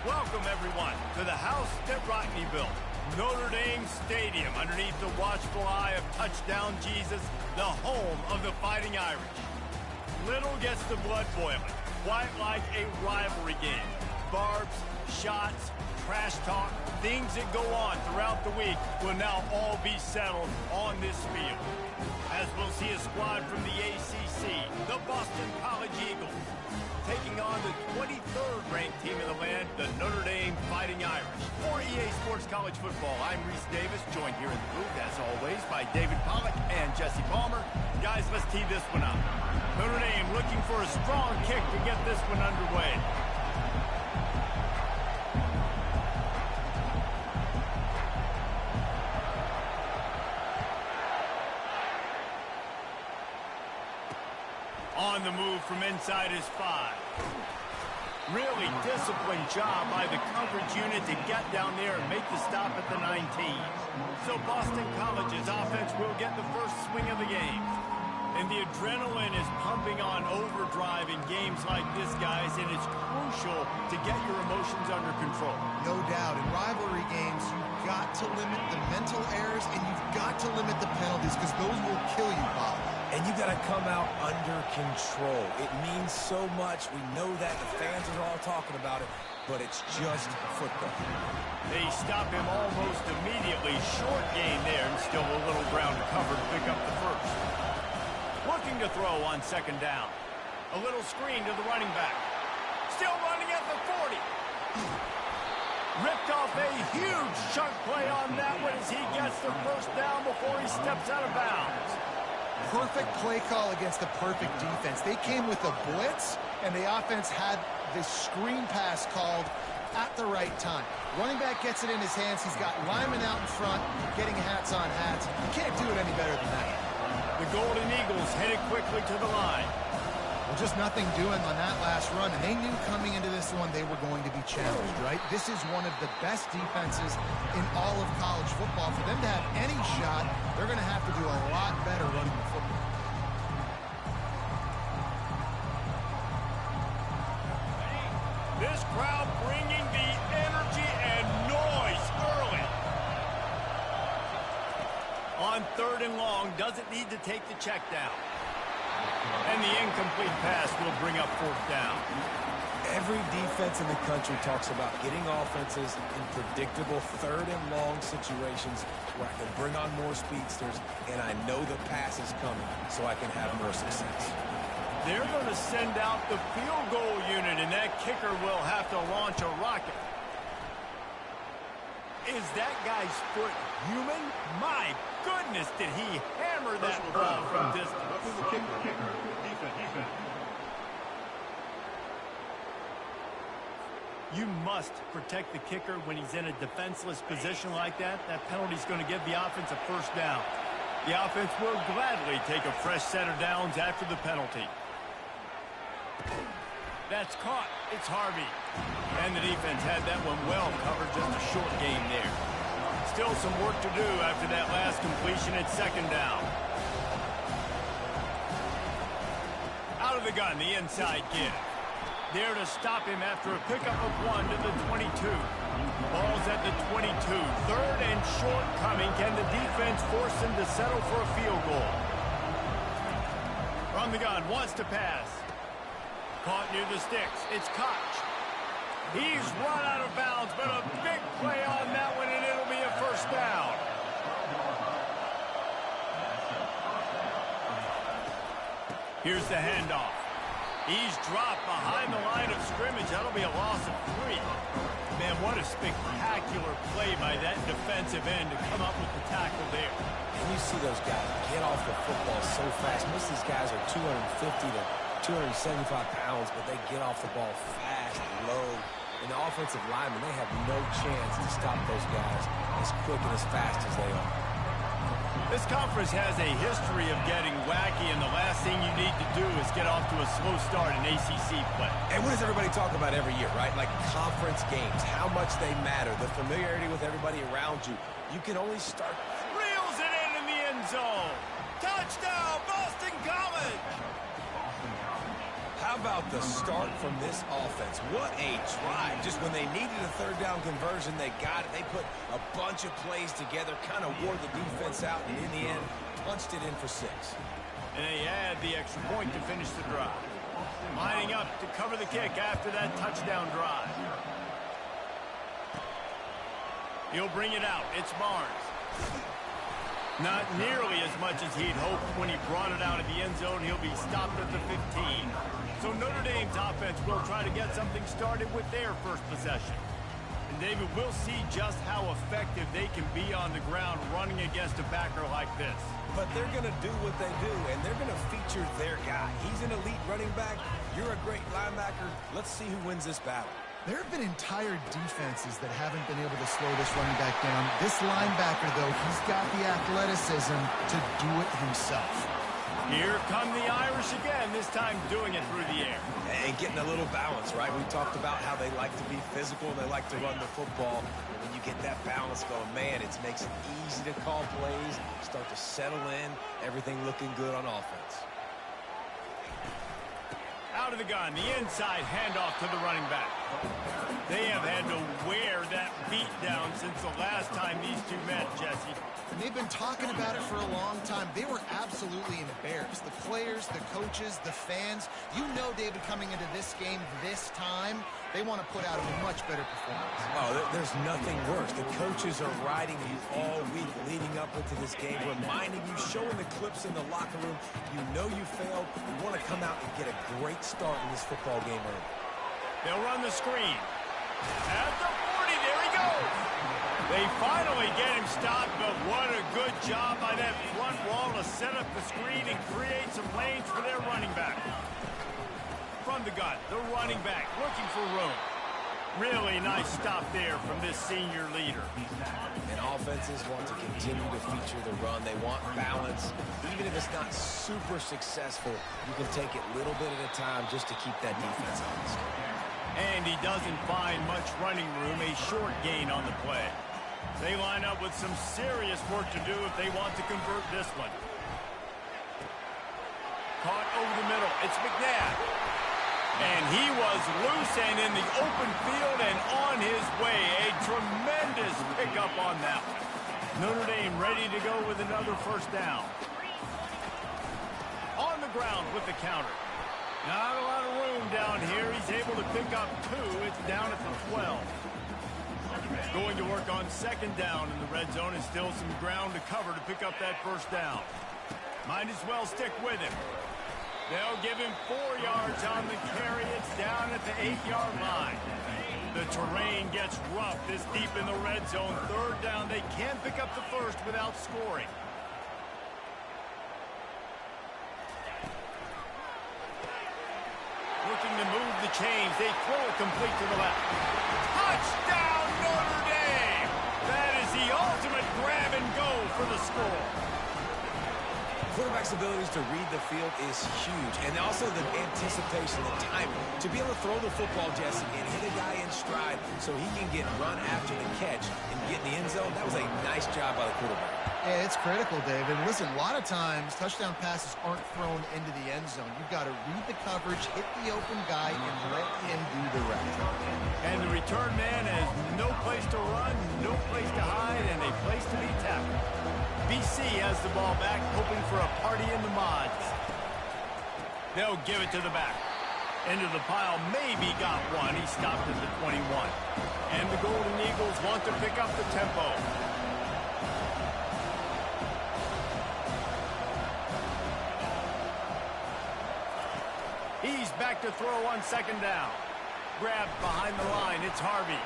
Welcome, everyone, to the house that Rodney built. Notre Dame Stadium, underneath the watchful eye of Touchdown Jesus, the home of the Fighting Irish. Little gets the blood boiling, quite like a rivalry game. Barbs, shots, trash talk, things that go on throughout the week will now all be settled on this field. As we'll see a squad from the ACC, the Boston College Eagles, taking on the 23rd ranked team in the land, the Notre Dame Fighting Irish. For EA Sports College Football, I'm Reese Davis, joined here in the booth, as always, by David Pollack and Jesse Palmer. Guys, let's tee this one up. Notre Dame looking for a strong kick to get this one underway. On the move from inside his 5. Really disciplined job by the coverage unit to get down there and make the stop at the 19. So Boston College's offense will get the first swing of the game. And the adrenaline is pumping on overdrive in games like this, guys, and it's crucial to get your emotions under control. No doubt. In rivalry games, you've got to limit the mental errors and you've got to limit the penalties because those will kill you, Bob. And you got to come out under control. It means so much. We know that. The fans are all talking about it, but it's just football. They stop him almost immediately. Short gain there, and still a little ground to cover to pick up the first. Looking to throw on second down. A little screen to the running back. Still running at the 40. Ripped off a huge chunk play on that one as he gets the first down before he steps out of bounds. Perfect play call against the perfect defense. They came with a blitz, and the offense had this screen pass called at the right time. Running back gets it in his hands. He's got linemen out in front, getting hats on hats. You can't do it any better than that. The Golden Eagles headed quickly to the line. Well, just nothing doing on that last run, and they knew coming into this one they were going to be challenged, right? This is one of the best defenses in all of college football. For them to have any shot, they're going to have to do a lot better running the football. This crowd bringing the energy and noise early. On 3rd and long, doesn't need to take the check down. And the incomplete pass will bring up 4th down. Every defense in the country talks about getting offenses in predictable 3rd and long situations where I can bring on more speedsters and I know the pass is coming so I can have more success. They're going to send out the field goal unit, and that kicker will have to launch a rocket. Is that guy's foot human? My goodness, did he hammer that ball from distance. You must protect the kicker when he's in a defenseless position like that. That penalty's going to give the offense a first down. The offense will gladly take a fresh set of downs after the penalty. That's caught. It's Harvey. And the defense had that one well covered, just a short gain there. Still some work to do after that last completion at 2nd down. Out of the gun, the inside give. There to stop him after a pickup of 1 to the 22. Ball's at the 22. 3rd and short coming. Can the defense force him to settle for a field goal? From the gun, wants to pass. Caught near the sticks. It's Koch. He's run out of bounds, but a big play on that one, and it'll be a first down. Here's the handoff. He's dropped behind the line of scrimmage. That'll be a loss of 3. Man, what a spectacular play by that defensive end to come up with the tackle there. And you see those guys get off the football so fast. Most of these guys are 250 to 275 pounds, but they get off the ball fast, low. And the offensive linemen, they have no chance to stop those guys as quick and as fast as they are. This conference has a history of getting wacky, and the last thing you need to do is get off to a slow start in ACC play. And what does everybody talk about every year, right? Like conference games, how much they matter, the familiarity with everybody around you. You can only start. Reels it in the end zone. Touchdown, Boston College! How about the start from this offense? What a drive. Just when they needed a third down conversion, they got it. They put a bunch of plays together, kind of wore the defense out, and in the end, punched it in for 6. And they add the extra point to finish the drive. Lining up to cover the kick after that touchdown drive. He'll bring it out. It's Barnes. Not nearly as much as he'd hoped when he brought it out of the end zone. He'll be stopped at the 15. So Notre Dame's offense will try to get something started with their first possession. And David, we'll see just how effective they can be on the ground running against a backer like this. But they're going to do what they do, and they're going to feature their guy. He's an elite running back. You're a great linebacker. Let's see who wins this battle. There have been entire defenses that haven't been able to slow this running back down. This linebacker, though, he's got the athleticism to do it himself. Here come the Irish again, this time doing it through the air. And getting a little balance, right? We talked about how they like to be physical, they like to run the football. And when you get that balance going, man, it makes it easy to call plays, start to settle in, everything looking good on offense. Out of the gun, the inside handoff to the running back. They have had to wear that beat down since the last time these two met, Jesse. And they've been talking about it for a long time. They were absolutely embarrassed. The players, the coaches, the fans. You know, David, coming into this game this time, they want to put out a much better performance. Oh, there's nothing worse. The coaches are riding you all week leading up into this game, reminding you, showing the clips in the locker room. You know you failed. You want to come out and get a great start in this football game early. They'll run the screen. At the 40, there he goes. They finally get him stopped, but what a good job by that front wall to set up the screen and create some lanes for their running back. From the gun, the running back looking for room. Really nice stop there from this senior leader. And offenses want to continue to feature the run. They want balance. Even if it's not super successful, you can take it little bit at a time just to keep that defense honest. And he doesn't find much running room, a short gain on the play. They line up with some serious work to do if they want to convert this one. Caught over the middle. It's McNabb. And he was loose and in the open field and on his way. A tremendous pickup on that one. Notre Dame ready to go with another first down. On the ground with the counter. Not a lot of room down here. He's able to pick up 2. It's down at the 12. Going to work on second down in the red zone and still some ground to cover to pick up that first down. Might as well stick with him. They'll give him 4 yards on the carry. It's down at the 8-yard line. The terrain gets rough this deep in the red zone. Third down. They can't pick up the first without scoring. Looking to move the chains. They throw it complete to the left. Touchdown, Notre Dame! That is the ultimate grab and go for the score. Quarterback's abilities to read the field is huge, and also the anticipation, the timing. To be able to throw the football, Jesse, and hit a guy in stride so he can get run after the catch and get in the end zone, that was a nice job by the quarterback. Yeah, it's critical, David. Listen, a lot of times touchdown passes aren't thrown into the end zone. You've got to read the coverage, hit the open guy, and let him do the rest. And the return man has no place to run, no place to hide, and a place to be tackled. BC has the ball back, hoping for a party in the mods. They'll give it to the back. Into the pile, maybe got one. He stopped at the 21. And the Golden Eagles want to pick up the tempo. He's back to throw on second down. Grabbed behind the line, it's Harvey.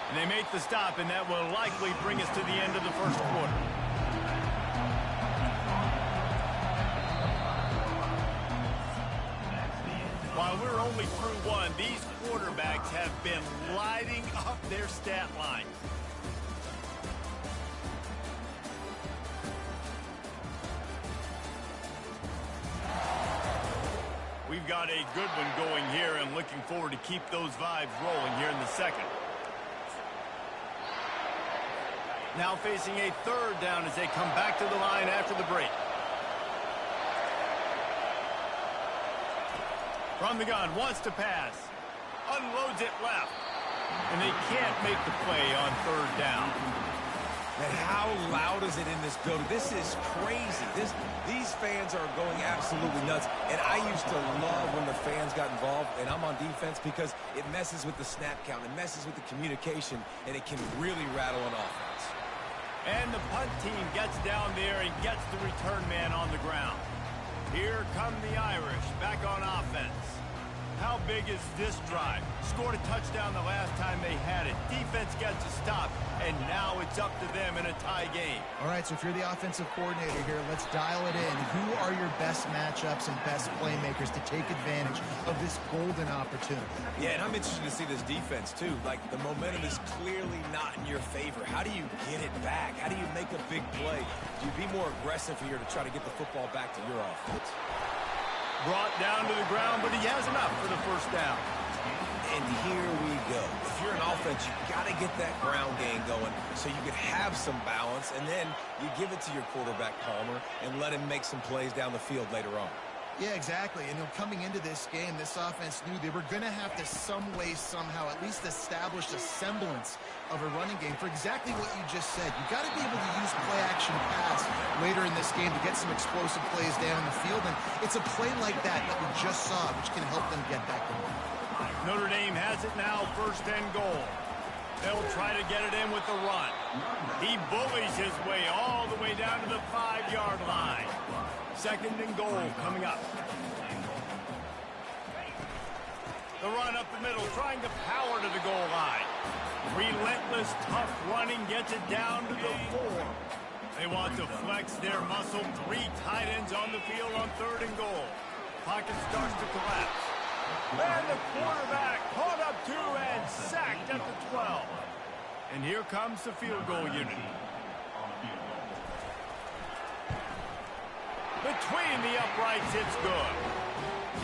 And they make the stop, and that will likely bring us to the end of the first quarter. While we're only through one, these quarterbacks have been lighting up their stat line. We've got a good one going here and looking forward to keep those vibes rolling here in the second. Now facing a third down as they come back to the line after the break. From the gun, wants to pass. Unloads it left. And they can't make the play on third down. And how loud is it in this building? This is crazy. These fans are going absolutely nuts. And I used to love when the fans got involved, and I'm on defense, because it messes with the snap count. It messes with the communication, and it can really rattle an offense. And the punt team gets down there and gets the return man on the ground. Here come the Irish back on offense. How big is this drive? Scored a touchdown the last time they had it. Defense gets a stop, and now it's up to them in a tie game. All right, so if you're the offensive coordinator here, let's dial it in. Who are your best matchups and best playmakers to take advantage of this golden opportunity? Yeah, and I'm interested to see this defense, too. Like, the momentum is clearly not in your favor. How do you get it back? How do you make a big play? Do you be more aggressive here to try to get the football back to your offense? Brought down to the ground, but he has enough for the first down. And here we go. If you're an offense, you got to get that ground game going so you can have some balance, and then you give it to your quarterback, Palmer, and let him make some plays down the field later on. Yeah, exactly. And coming into this game, this offense knew they were going to have to some way, somehow, at least establish a semblance of a running game for exactly what you just said. You got to be able to use play-action pass later in this game to get some explosive plays down the field. And it's a play like that we just saw, which can help them get that going. Notre Dame has it now, 1st and goal. They'll try to get it in with the run. He bullies his way all the way down to the 5-yard line. 2nd and goal coming up. The run up the middle, trying to power to the goal line. Relentless, tough running gets it down to the 4. They want to flex their muscle. 3 tight ends on the field on 3rd and goal. Pocket starts to collapse. And the quarterback caught up 2 and sacked at the 12. And here comes the field goal unit. Between the uprights, it's good.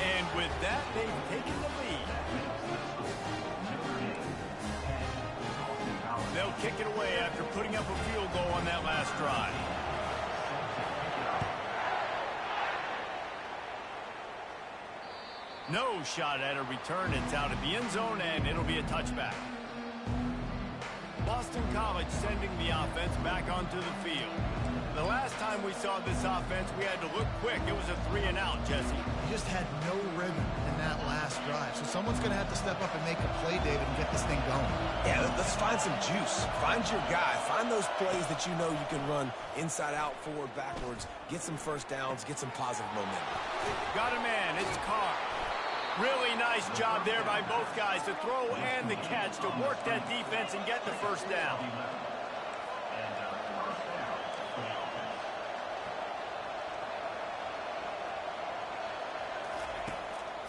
And with that, they've taken the lead. They'll kick it away after putting up a field goal on that last drive. No shot at a return. It's out of the end zone, and it'll be a touchback. Boston College sending the offense back onto the field. The last time we saw this offense, we had to look quick. It was a 3-and-out, Jesse. You just had no rhythm in that last drive. So someone's going to have to step up and make a play, David, and get this thing going. Yeah, let's find some juice. Find your guy. Find those plays that you know you can run inside out, forward, backwards. Get some first downs. Get some positive momentum. Got a man. It's Carr. Really nice job there by both guys, the throw and the catch, to work that defense and get the first down.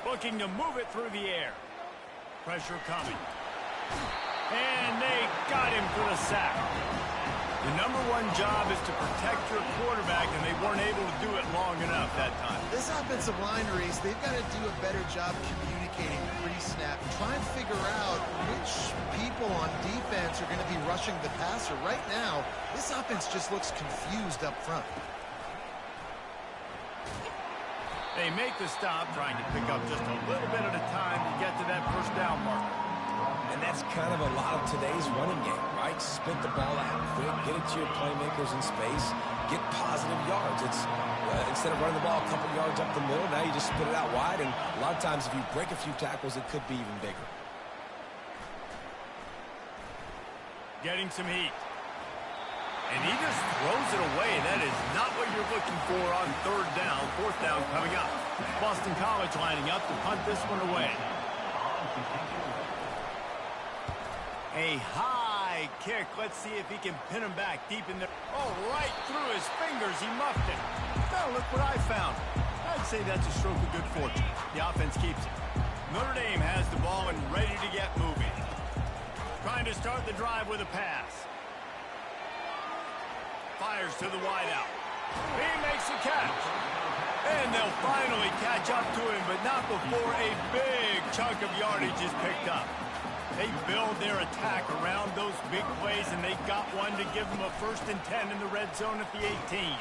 Looking to move it through the air. Pressure coming. And they got him for the sack. The #1 job is to protect your quarterback, and they weren't able to do it long enough that time. This offensive line, Reese, they've got to do a better job communicating pre-snap and try and figure out which people on defense are going to be rushing the passer. Right now, this offense just looks confused up front. They make the stop, trying to pick up just a little bit at a time to get to that first down marker. And that's kind of a lot of today's running game, right? Spit the ball out quick, get it to your playmakers in space, get positive yards. It's instead of running the ball a couple yards up the middle, now you just spit it out wide, and a lot of times if you break a few tackles, it could be even bigger. Getting some heat. And he just throws it away. That is not what you're looking for on 3rd down. 4th down coming up. Boston College lining up to punt this one away. A high kick. Let's see if he can pin him back deep in there. Oh, right through his fingers. He muffed it. Now look what I found. I'd say that's a stroke of good fortune. The offense keeps it. Notre Dame has the ball and ready to get moving. Trying to start the drive with a pass. Fires to the wideout. He makes the catch. And they'll finally catch up to him, but not before a big chunk of yardage is picked up. They build their attack around those big plays, and they got one to give them a 1st and 10 in the red zone at the 18.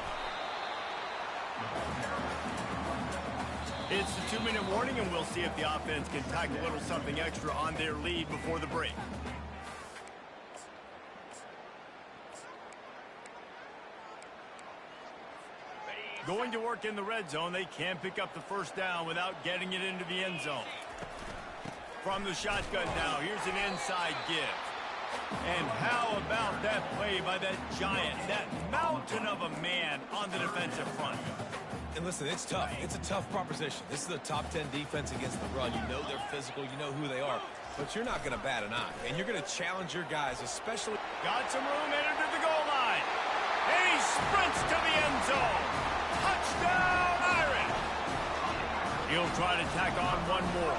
It's the 2-minute warning, and we'll see if the offense can tack a little something extra on their lead before the break. Going to work in the red zone, they can pick up the first down without getting it into the end zone. From the shotgun now, here's an inside give. And how about that play by that giant, that mountain of a man on the defensive front? And listen, it's tough. It's a tough proposition. This is a top 10 defense against the run. You know they're physical. You know who they are. But you're not going to bat an eye. And you're going to challenge your guys, especially... Got some room, headed to the goal line. And he sprints to the end zone. Touchdown, Irish! He'll try to tack on one more.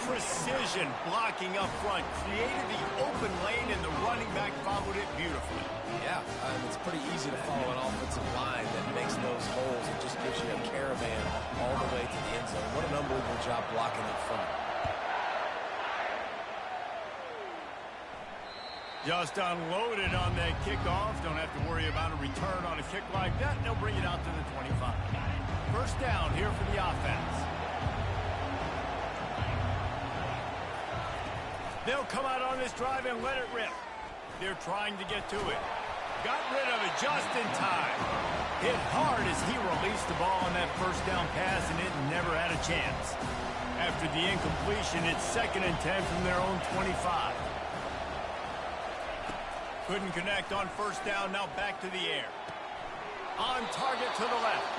Precision blocking up front created the open lane, and the running back followed it beautifully. Yeah, it's pretty easy to follow an offensive line that makes those holes and just gives you a caravan all the way to the end zone. What an unbelievable job blocking up front. Just unloaded on that kickoff. Don't have to worry about a return on a kick like that. They'll bring it out to the 25. First down here for the offense. They'll come out on this drive and let it rip. They're trying to get to it. Got rid of it just in time. Hit hard as he released the ball on that first down pass, and it never had a chance. After the incompletion, it's 2nd and 10 from their own 25. Couldn't connect on first down, now back to the air. On target to the left.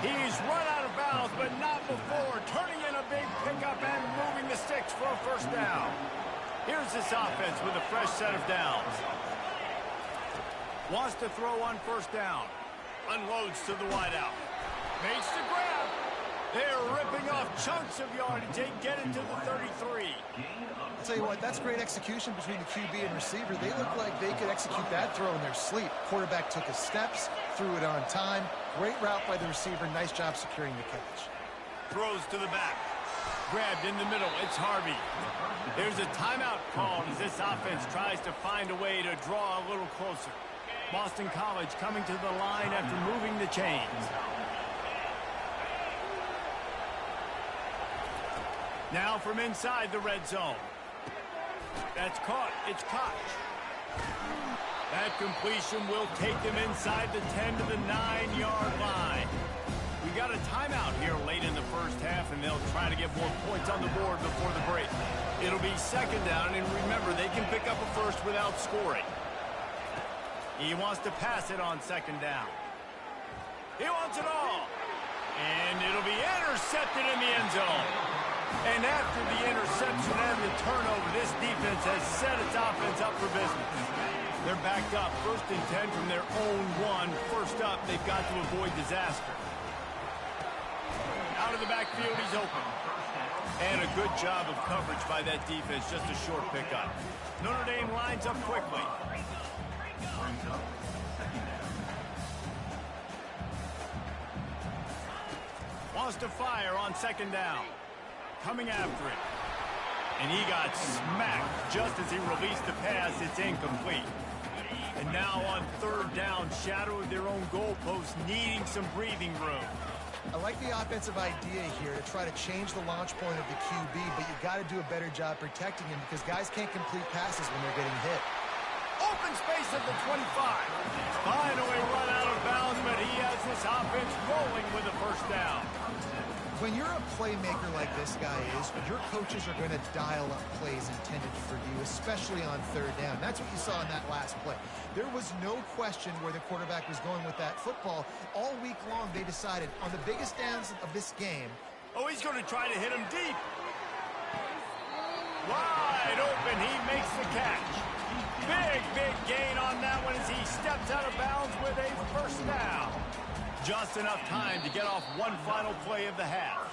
He's run out of bounds, but not before. Turning in a big pickup and moving the sticks for a first down. Here's this offense with a fresh set of downs. Wants to throw on first down. Unloads to the wideout. Makes the grab. They're ripping off chunks of yardage. They get it to the 33. I'll tell you what, that's great execution between the QB and receiver. They look like they could execute that throw in their sleep. Quarterback took his steps, threw it on time. Great route by the receiver. Nice job securing the catch. Throws to the back. Grabbed in the middle. It's Harvey. There's a timeout called as this offense tries to find a way to draw a little closer. Boston College coming to the line after moving the chains. Now from inside the red zone. That's caught. It's Koch. That completion will take them inside the 10 to the 9-yard line. We got a timeout here late in the first half, and they'll try to get more points on the board before the break. It'll be 2nd down, and remember, they can pick up a first without scoring. He wants to pass it on 2nd down. He wants it all. And it'll be intercepted in the end zone. And after the interception and the turnover, this defense has set its offense up for business. They're backed up 1st and 10 from their own 1. First up, they've got to avoid disaster. Out of the backfield, he's open. And a good job of coverage by that defense, just a short pickup. Notre Dame lines up quickly. Wants to fire on 2nd down. Coming after it. And he got smacked just as he released the pass. It's incomplete. And now on 3rd down, shadow of their own goalpost, needing some breathing room. I like the offensive idea here to try to change the launch point of the QB, but you got to do a better job protecting him because guys can't complete passes when they're getting hit. Open space at the 25. Finally run out of bounds, but he has this offense rolling with a first down. When you're a playmaker like this guy is, your coaches are going to dial up plays intended for you, especially on 3rd down. That's what you saw in that last play. There was no question where the quarterback was going with that football. All week long, they decided on the biggest downs of this game. Oh, he's going to try to hit him deep. Wide open, he makes the catch. Big gain on that one as he steps out of bounds with a first down. Just enough time to get off one final play of the half.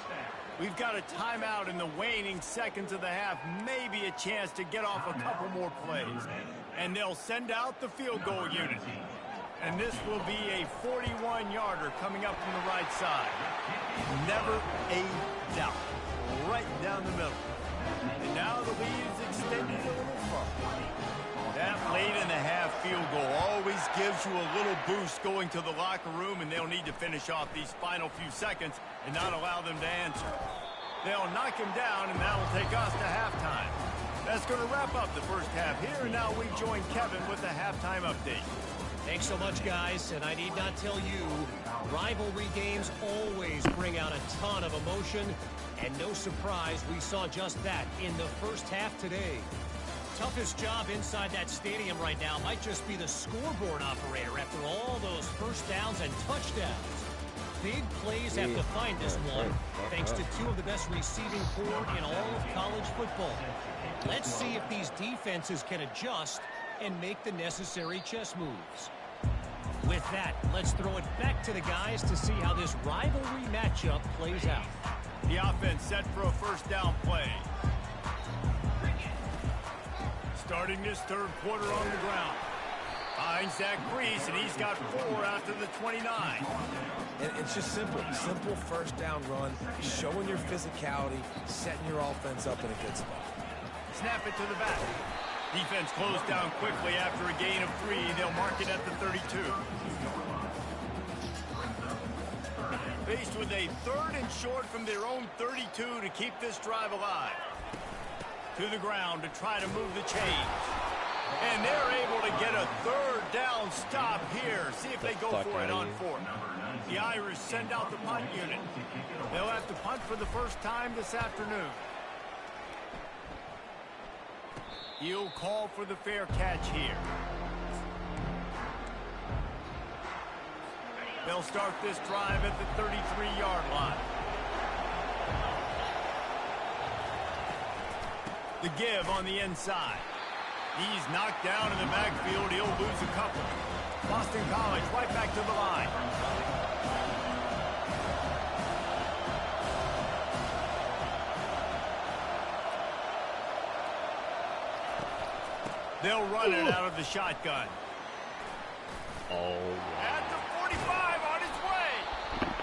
We've got a timeout in the waning seconds of the half. Maybe a chance to get off a couple more plays. And they'll send out the field goal unit. And this will be a 41-yarder coming up from the right side. Never a doubt. Right down the middle. And now the lead is extended a little further. That late in the half field goal always gives you a little boost going to the locker room, and they'll need to finish off these final few seconds and not allow them to answer. They'll knock him down, and that'll take us to halftime. That's going to wrap up the first half here, and now we join Kevin with the halftime update. Thanks so much, guys, and I need not tell you, rivalry games always bring out a ton of emotion, and no surprise, we saw just that in the first half today. Toughest job inside that stadium right now might just be the scoreboard operator after all those first downs and touchdowns. Big plays have defined this one, thanks to two of the best receiving corps in all of college football. Let's see if these defenses can adjust and make the necessary chess moves. With that, let's throw it back to the guys to see how this rivalry matchup plays out. The offense set for a first down play. Starting this third quarter on the ground. Finds Zach Brees, and he's got 4 after the 29. And it's just simple. Simple first down run, showing your physicality, setting your offense up in a good spot. Snap it to the back. Defense closed down quickly after a gain of 3. They'll mark it at the 32. Faced with a 3rd and short from their own 32 to keep this drive alive. To the ground to try to move the chains. And they're able to get a 3rd down stop here. See if they go for it on 4th. The Irish send out the punt unit. They'll have to punt for the first time this afternoon. He'll call for the fair catch here. They'll start this drive at the 33-yard line. The give on the inside. He's knocked down in the backfield. He'll lose a couple. Boston College right back to the line. They'll run it out of the shotgun. At the 45 on his way.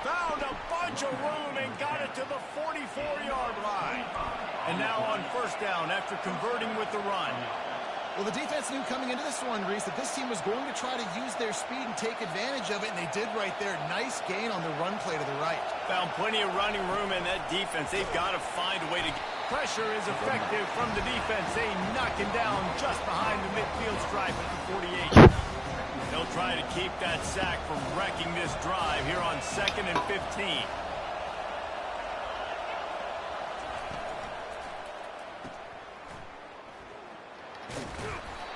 Found a bunch of room and got it to the 44-yard line. And now on first down after converting with the run. Well, the defense knew coming into this one, Reese, that this team was going to try to use their speed and take advantage of it, and they did right there. Nice gain on the run play to the right. Found plenty of running room in that defense. They've got to find a way to get... Pressure is effective from the defense. They knock him down just behind the midfield stripe at the 48. They'll try to keep that sack from wrecking this drive here on 2nd and 15.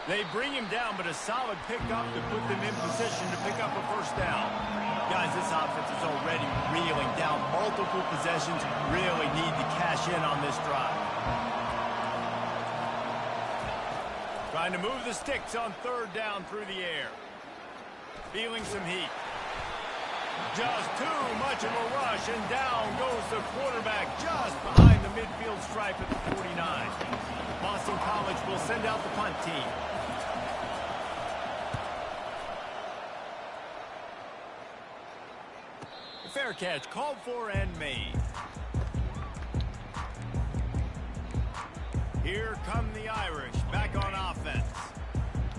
They bring him down, but a solid pickup to put them in position to pick up a first down. Guys, this offense is already reeling down multiple possessions. Really need to cash in on this drive. Trying to move the sticks on 3rd down through the air. Feeling some heat. Just too much of a rush, and down goes the quarterback just behind the midfield stripe at the 49. Boston College will send out the punt team. The fair catch called for and made. Here come the Irish back on offense.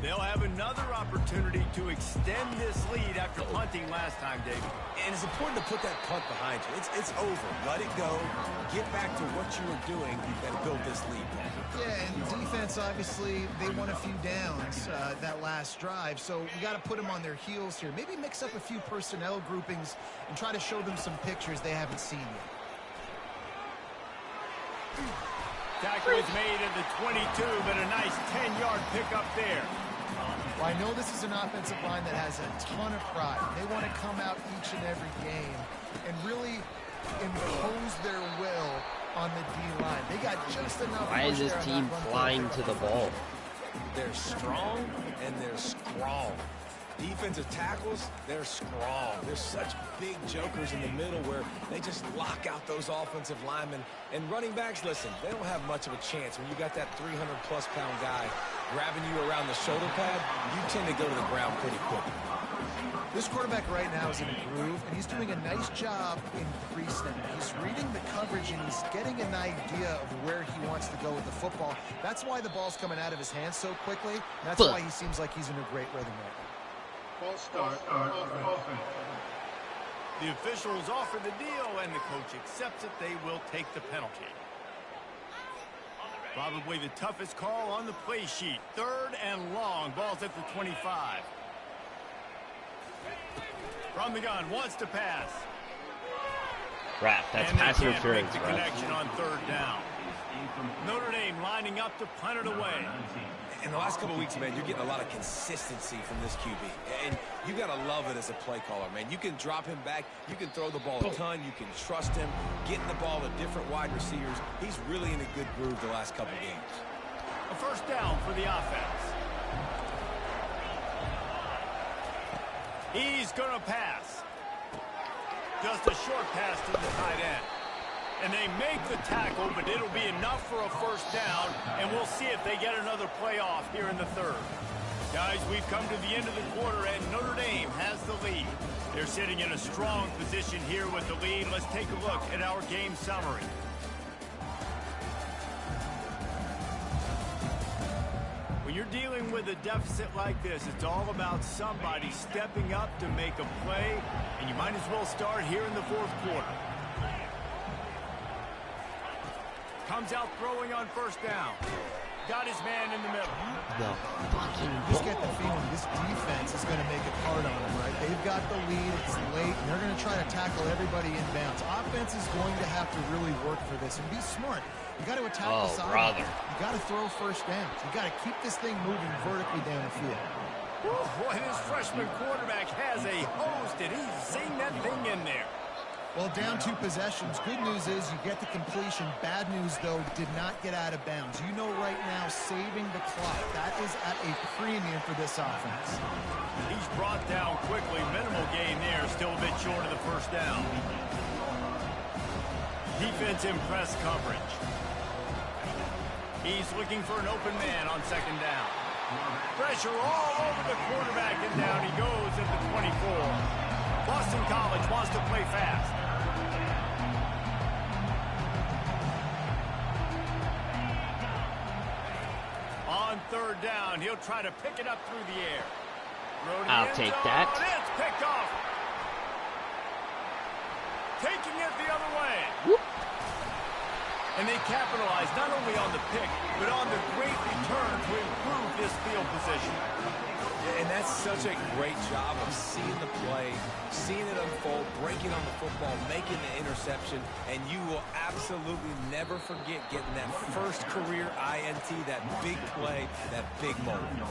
They'll have another opportunity to extend this lead after punting last time, David. And it's important to put that punt behind you. It's over. Let it go. Get back to what you were doing and build this lead. Yeah, and defense, obviously, they won a few downs that last drive, so we got to put them on their heels here. Maybe mix up a few personnel groupings and try to show them some pictures they haven't seen yet. Tackle is made at the 22, but a nice 10-yard pickup there. Well, I know this is an offensive line that has a ton of pride. They want to come out each and every game and really impose their will on the D-line. They got just enough. Why is this team flying to the ball? They're strong and they're strong. Defensive tackles, they're strong. There's such big jokers in the middle where they just lock out those offensive linemen. And running backs, listen, they don't have much of a chance. When you got that 300-plus pound guy grabbing you around the shoulder pad, you tend to go to the ground pretty quickly. This quarterback right now is in a groove, and he's doing a nice job in pre-snap. He's reading the coverage, and he's getting an idea of where he wants to go with the football. That's why the ball's coming out of his hands so quickly. That's why he seems like he's in a great rhythm right now. False start. The officials offer the deal, and the coach accepts it. They will take the penalty. Probably the toughest call on the play sheet. 3rd and long. Ball's at the 25. From the gun, wants to pass. Rap, that's pass interference, the connection on 3rd down. Notre Dame lining up to punt it away. In the last couple of weeks, man, you're getting a lot of consistency from this QB. And you got to love it as a play caller, man. You can drop him back. You can throw the ball a ton. You can trust him, getting the ball to different wide receivers. He's really in a good groove the last couple of games. A 1st down for the offense. He's going to pass. Just a short pass to the tight end. And they make the tackle, but it'll be enough for a 1st down, and we'll see if they get another play off here in the 3rd. Guys, we've come to the end of the quarter, and Notre Dame has the lead. They're sitting in a strong position here with the lead. Let's take a look at our game summary. When you're dealing with a deficit like this, it's all about somebody stepping up to make a play, and you might as well start here in the 4th quarter. Comes out throwing on 1st down. Got his man in the middle. Just get the feeling this defense is going to make it hard on them, right? They've got the lead. It's late, and they're going to try to tackle everybody in bounds. Offense is going to have to really work for this and be smart. You got to attack the side. You got to throw 1st downs. You got to keep this thing moving vertically down the field. Woo, boy, this freshman quarterback has a host, and he's seen that thing in there. Well, down 2 possessions. Good news is you get the completion. Bad news, though, did not get out of bounds. You know right now, saving the clock, that is at a premium for this offense. He's brought down quickly. Minimal gain there. Still a bit short of the 1st down. Defense in press coverage. He's looking for an open man on 2nd down. Pressure all over the quarterback, and down he goes at the 24. Boston College wants to play fast. On 3rd down, he'll try to pick it up through the air. I'll take that. It's picked off. Taking it the other way. Whoop. And they capitalize not only on the pick, but on the great return to improve this field position. And that's such a great job of seeing the play, seeing it unfold, breaking on the football, making the interception, and you will absolutely never forget getting that first career INT, that big play, that big moment.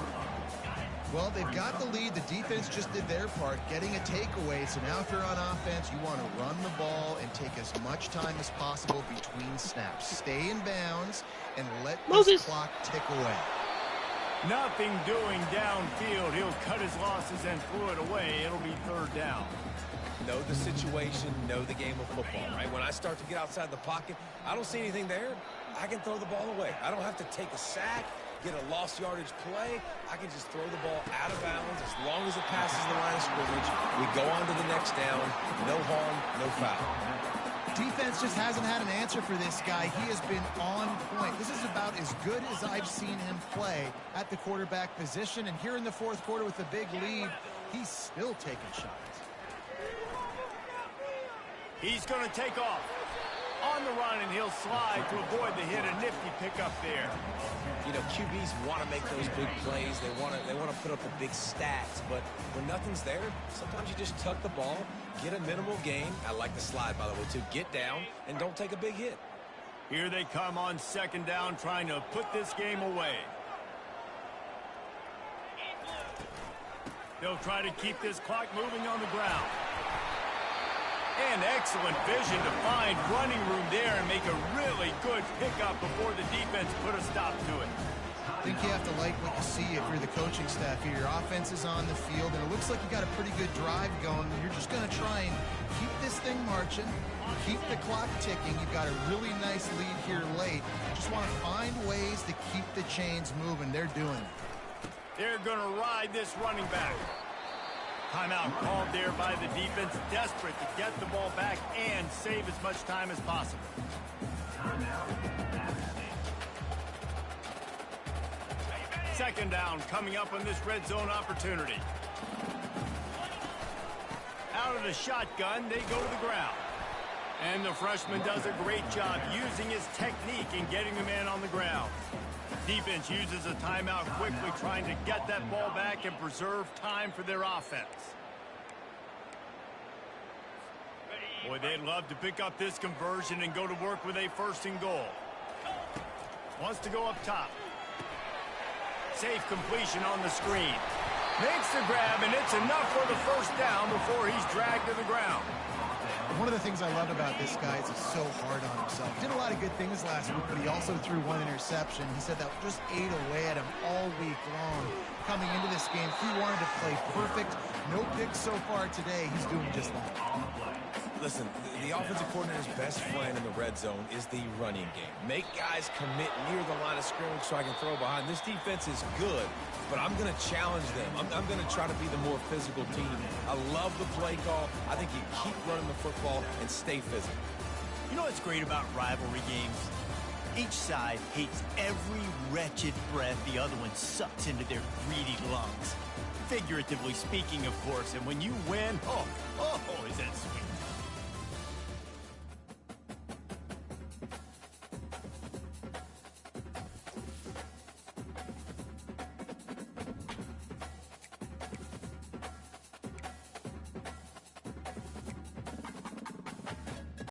Well, they've got the lead. The defense just did their part, getting a takeaway. So now if you're on offense, you want to run the ball and take as much time as possible between snaps. Stay in bounds and let this clock tick away. Nothing doing downfield. He'll cut his losses and throw it away. It'll be 3rd down. Know the situation, know the game of football, right? When I start to get outside the pocket, I don't see anything there. I can throw the ball away. I don't have to take a sack, get a lost yardage play. I can just throw the ball out of bounds as long as it passes the line of scrimmage. We go on to the next down. No harm, no foul. Defense just hasn't had an answer for this guy. He has been on point. This is about as good as I've seen him play at the quarterback position. And here in the 4th quarter with a big lead, he's still taking shots. He's going to take off. On the run, and he'll slide to avoid the hit. A nifty pickup there. You know, QBs want to make those big plays. They want to put up the big stats. But when nothing's there, sometimes you just tuck the ball, get a minimal gain. I like the slide, by the way, too. Get down and don't take a big hit. Here they come on 2nd down, trying to put this game away. They'll try to keep this clock moving on the ground. And excellent vision to find running room there and make a really good pickup before the defense put a stop to it. I think you have to like what you see if you're the coaching staff here. Your offense is on the field, and it looks like you got a pretty good drive going. You're just going to try and keep this thing marching, keep the clock ticking. You've got a really nice lead here late. Just want to find ways to keep the chains moving. They're doing it. They're going to ride this running back. Timeout called there by the defense, desperate to get the ball back and save as much time as possible. Second down coming up on this red zone opportunity. Out of the shotgun, they go to the ground. And the freshman does a great job using his technique in getting the man on the ground. Defense uses a timeout quickly, trying to get that ball back and preserve time for their offense. Boy, they'd love to pick up this conversion and go to work with a 1st and goal. Wants to go up top. Safe completion on the screen. Makes the grab, and it's enough for the 1st down before he's dragged to the ground. One of the things I loved about this guy is he's so hard on himself. Did a lot of good things last week, but he also threw one interception. He said that just ate away at him all week long. Coming into this game, he wanted to play perfect. No picks so far today. He's doing just that. Listen, the offensive coordinator's best friend in the red zone is the running game. Make guys commit near the line of scrimmage so I can throw behind. This defense is good, but I'm going to challenge them. I'm going to try to be the more physical team. I love the play call. I think you keep running the football and stay physical. You know what's great about rivalry games? Each side hates every wretched breath the other one sucks into their greedy lungs. Figuratively speaking, of course, and when you win, oh, is that sweet.